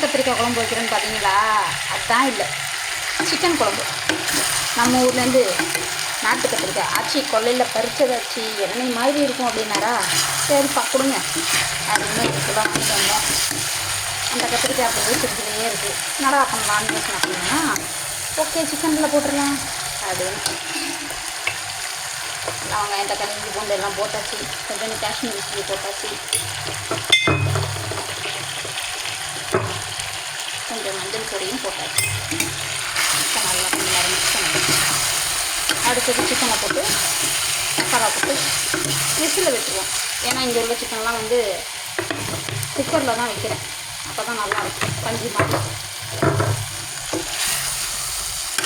கத்திரிக்காய் குழம்பு வைக்கிறேன்னு பார்த்தீங்களா? அதுதான் இல்லை, சிக்கன் குழம்பு. நம்ம ஊர்லேருந்து நாட்டு கத்திரிக்காய் ஆச்சி கொல்லையில் பறிச்சதாச்சு எண்ணெய் மாதிரி இருக்கும் அப்படின்னாரா, சரிப்பா கொடுங்க அப்படின்னு இதுக்கெல்லாம் வாங்கிட்டு வந்தோம். அந்த கத்திரிக்காய் அப்படியே ஃப்ரிட்ஜிலேயே இருக்குது. என்னடா பண்ணலான்னு யோசனை அப்படின்னா, ஓகே சிக்கனில் போட்டுடலாம் அப்படின்னு வெங்காயம் தக்காளி இஞ்சி பூண்டு எல்லாம் போட்டாச்சு. கொஞ்சம் காஷ்மீர் சில்லி போட்டாச்சு. கொஞ்சம் மஞ்சள் பொடியும் போட்டாச்சு. நல்லா கொஞ்சம் நேரம் மிக்ஸ் பண்ணி அடுத்தது சிக்கனை போட்டு மசாலா போட்டு விசில் வச்சுருவோம். ஏன்னா இங்கே உள்ள சிக்கன்லாம் வந்து குக்கரில் தான் வைக்கிறேன். அப்போ தான் நல்லாயிருக்கும், பஞ்சு மாதிரி.